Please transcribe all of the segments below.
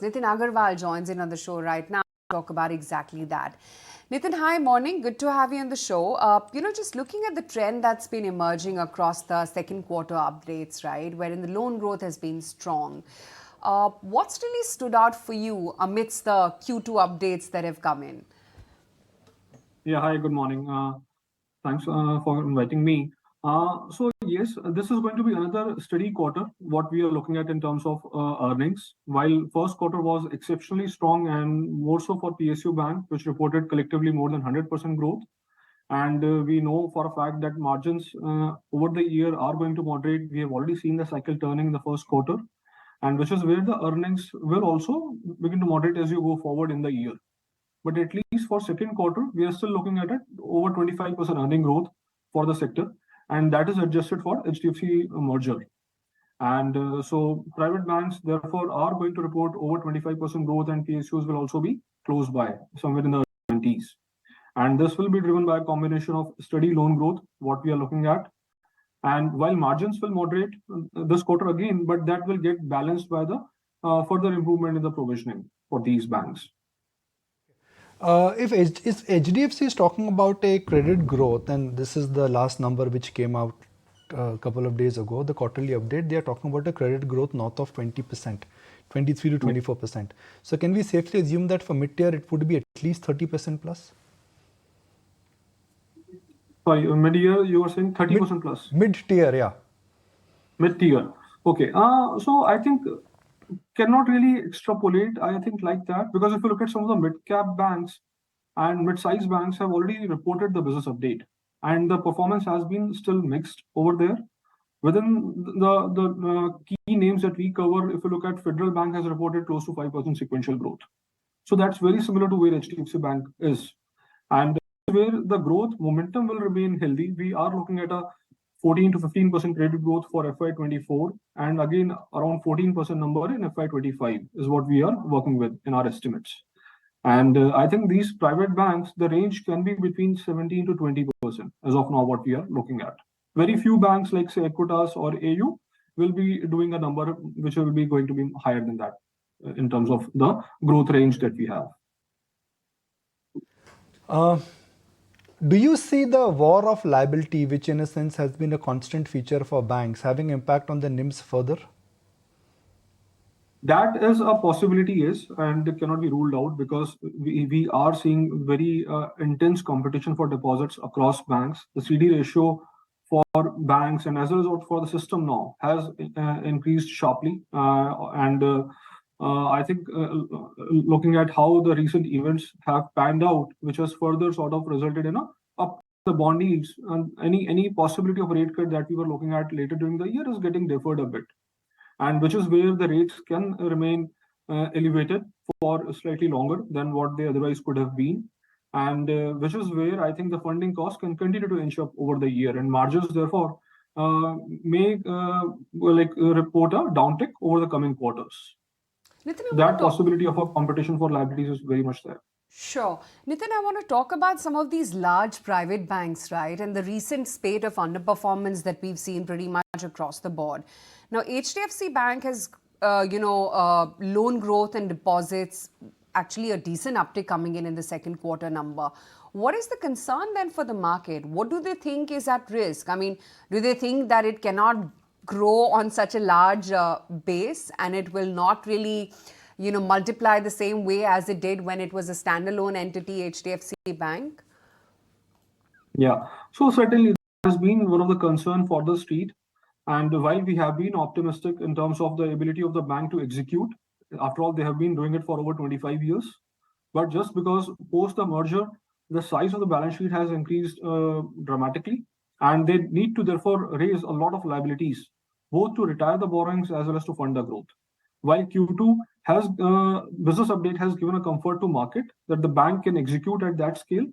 Nitin Aggarwal joins in on the show right now to talk about exactly that. Nitin, hi, morning. Good to have you on the show. Just looking at the trend that's been emerging across the second quarter updates, right, wherein the loan growth has been strong. What's really stood out for you amidst the Q2 updates that have come in? Yeah, hi, good morning. Thanks for inviting me. So yes, this is going to be another steady quarter, what we are looking at in terms of earnings. While first quarter was exceptionally strong and more so for PSU Bank, which reported collectively more than 100% growth. And we know for a fact that margins over the year are going to moderate. We have already seen the cycle turning in the first quarter, and which is where the earnings will also begin to moderate as you go forward in the year. But at least for second quarter, we are still looking at it over 25% earning growth for the sector, and that is adjusted for HDFC merger. And so private banks therefore are going to report over 25% growth, and PSUs will also be close by somewhere in the 20s. And this will be driven by a combination of steady loan growth, what we are looking at. And while margins will moderate this quarter again, but that will get balanced by the further improvement in the provisioning for these banks. If HDFC is talking about a credit growth, and this is the last number which came out a couple of days ago, the quarterly update, they are talking about a credit growth north of 20%, 23 to 24%. So can we safely assume that for mid-tier it would be at least 30% plus? Sorry, mid-year you were saying 30% plus? Mid-tier, yeah. Mid-tier. Okay. So I think cannot really extrapolate, I think, like that, because if you look at some of the mid-cap banks and mid-sized banks have already reported the business update, and the performance has been still mixed over there. Within the key names that we cover, if you look at Federal Bank has reported close to 5% sequential growth. So that's very similar to where HDFC Bank is. And where the growth momentum will remain healthy, we are looking at a 14 to 15% credit growth for FY24, and again around 14% number in FY25 is what we are working with in our estimates. And I think these private banks, the range can be between 17 to 20% as of now, what we are looking at. Very few banks like say Equities or AU will be doing a number which will be going to be higher than that in terms of the growth range that we have. Do you see the war of liability, which in a sense has been a constant feature for banks, having impact on the NIMs further? That is a possibility, yes, and it cannot be ruled out because we are seeing very intense competition for deposits across banks. The CD ratio for banks and as a result for the system now has increased sharply. I think looking at how the recent events have panned out, which has further sort of resulted in up the bond yields, and any possibility of rate cut that we were looking at later during the year is getting deferred a bit, and which is where the rates can remain elevated for slightly longer than what they otherwise could have been, and which is where I think the funding costs can continue to inch up over the year, and margins therefore may report a downtick over the coming quarters. Nitin, That possibility of a competition for liabilities is very much there. Sure. Nitin, I want to talk about some of these large private banks, right? And the recent spate of underperformance that we've seen pretty much across the board. Now, HDFC Bank has, loan growth and deposits, actually a decent uptick coming in the second quarter number. What is the concern then for the market? What do they think is at risk? I mean, do they think that it cannot grow on such a large base and it will not really multiply the same way as it did when it was a standalone entity, HDFC Bank? Yeah, so certainly that has been one of the concern for the street. And while we have been optimistic in terms of the ability of the bank to execute, after all, they have been doing it for over 25 years. But just because post the merger, the size of the balance sheet has increased dramatically, and they need to therefore raise a lot of liabilities, both to retire the borrowings as well as to fund the growth. While Q2 has business update has given a comfort to market that the bank can execute at that scale,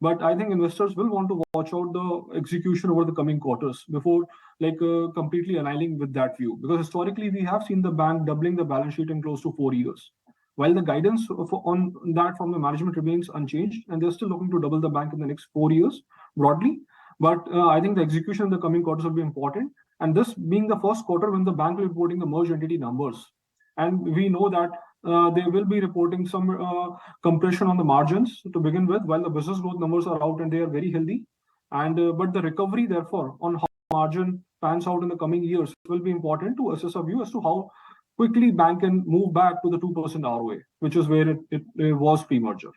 but I think investors will want to watch out the execution over the coming quarters before completely aligning with that view, because historically we have seen the bank doubling the balance sheet in close to 4 years. While the guidance on that from the management remains unchanged, and they're still looking to double the bank in the next 4 years broadly, but I think the execution in the coming quarters will be important. And this being the first quarter when the bank will be reporting the merged entity numbers. And we know that they will be reporting some compression on the margins to begin with, while the business growth numbers are out and they are very healthy. And but the recovery, therefore, on how margin pans out in the coming years will be important to assess a view as to how quickly bank can move back to the 2% ROA, which is where it was pre-merger.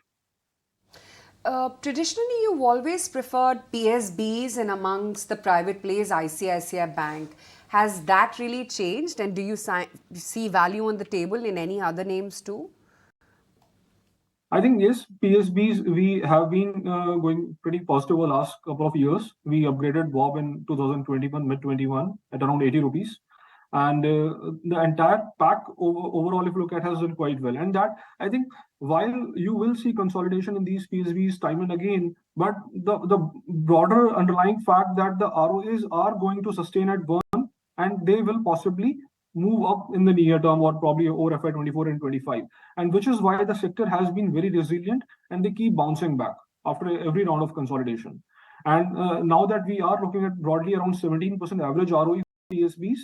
Traditionally, you've always preferred PSBs and amongst the private players, ICICI Bank. Has that really changed? And do you see value on the table in any other names too? I think yes, PSBs we have been going pretty positive over the last couple of years. We upgraded Bob in 2021, mid 21 at around 80 rupees. And the entire pack overall, if you look at, has done quite well. And that, I think, while you will see consolidation in these PSBs time and again, but the broader underlying fact that the ROAs are going to sustain at 1 and they will possibly move up in the near term or probably over FY24 and 25. And which is why the sector has been very resilient and they keep bouncing back after every round of consolidation. And now that we are looking at broadly around 17% average ROE PSBs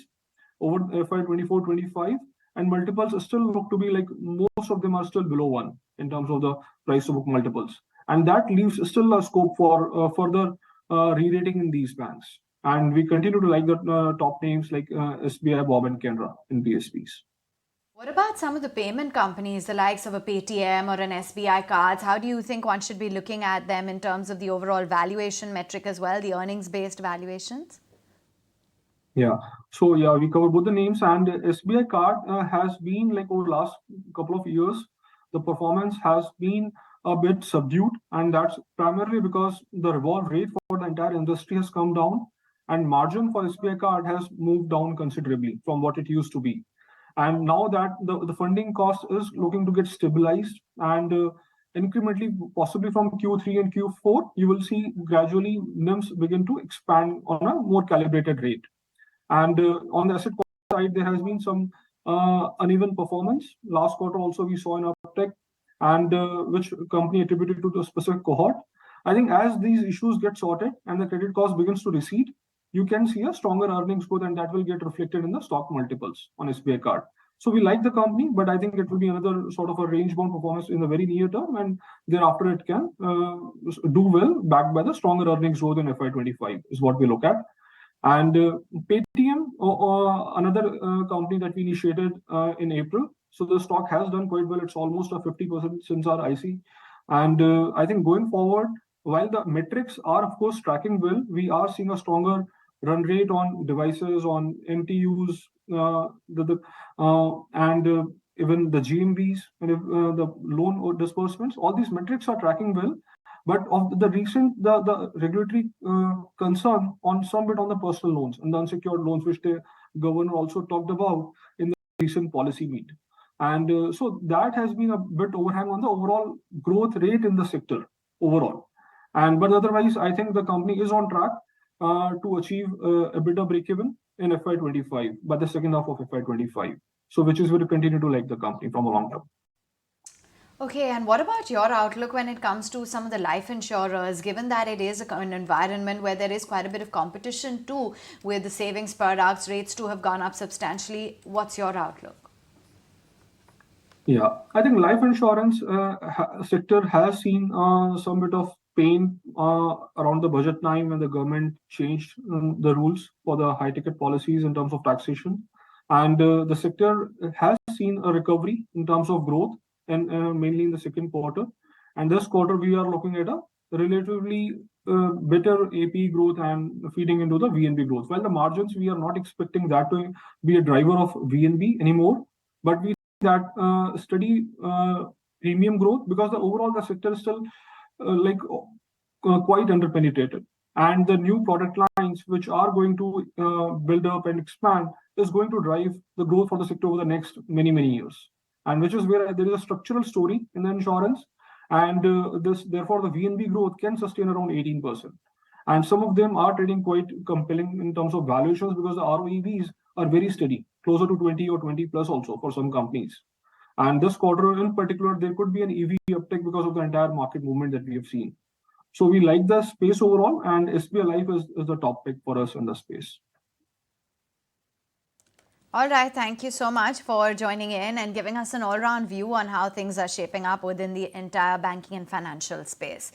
over FY24, 25, and multiples still look to be like most of them are still below 1 in terms of the price to book multiples. And that leaves still a scope for further re-rating in these banks. And we continue to like the top names like SBI, Bob, and Canara in PSBs. What about some of the payment companies, the likes of a Paytm or an SBI Cards? How do you think one should be looking at them in terms of the overall valuation metric as well, the earnings-based valuations? Yeah. So yeah, we covered both the names, and SBI Card has been like over the last couple of years, the performance has been a bit subdued, and that's primarily because the revolve rate for the entire industry has come down, and margin for SBI Card has moved down considerably from what it used to be. And now that the funding cost is looking to get stabilized and incrementally, possibly from Q3 and Q4, you will see gradually NIMs begin to expand on a more calibrated rate. And on the asset side, there has been some uneven performance. Last quarter also we saw an uptick, and which company attributed to the specific cohort. I think as these issues get sorted and the credit cost begins to recede, you can see a stronger earnings growth, and that will get reflected in the stock multiples on SBI Card. So we like the company, but I think it will be another sort of a range-bound performance in the very near term, and thereafter it can do well, backed by the stronger earnings growth in FY25 is what we look at. And Paytm, another company that we initiated in April. So the stock has done quite well. It's almost a 50% since our IC. And I think going forward, while the metrics are, of course, tracking well, we are seeing a stronger run rate on devices, on MTUs, and even the GMVs, and the loan disbursements. All these metrics are tracking well. But of the recent, the regulatory concern on some bit on the personal loans and the unsecured loans, which the governor also talked about in the recent policy meet. And so that has been a bit overhang on the overall growth rate in the sector overall. But otherwise, I think the company is on track to achieve a bit of break-even in FY25 by the second half of FY25. So which is going to continue to like the company from a long term. Okay, and what about your outlook when it comes to some of the life insurers, given that it is an environment where there is quite a bit of competition too, with the savings products, rates to have gone up substantially? What's your outlook? Yeah, I think life insurance sector has seen some bit of pain around the budget time when the government changed the rules for the high ticket policies in terms of taxation. And the sector has seen a recovery in terms of growth, and mainly in the second quarter. And this quarter, we are looking at a relatively better AP growth and feeding into the VNB growth. While the margins, we are not expecting that to be a driver of VNB anymore, but we see that steady premium growth, because the overall the sector is still quite underpenetrated. And the new product lines which are going to build up and expand is going to drive the growth for the sector over the next many years. And which is where there is a structural story in the insurance, and therefore the VNB growth can sustain around 18%. And some of them are trading quite compelling in terms of valuations, because the ROEVs are very steady, closer to 20 or 20 plus also for some companies. And this quarter in particular, there could be an EV uptick because of the entire market movement that we have seen. So we like the space overall, and SBI Life is the top pick for us in the space. All right, thank you so much for joining in and giving us an all-round view on how things are shaping up within the entire banking and financial space.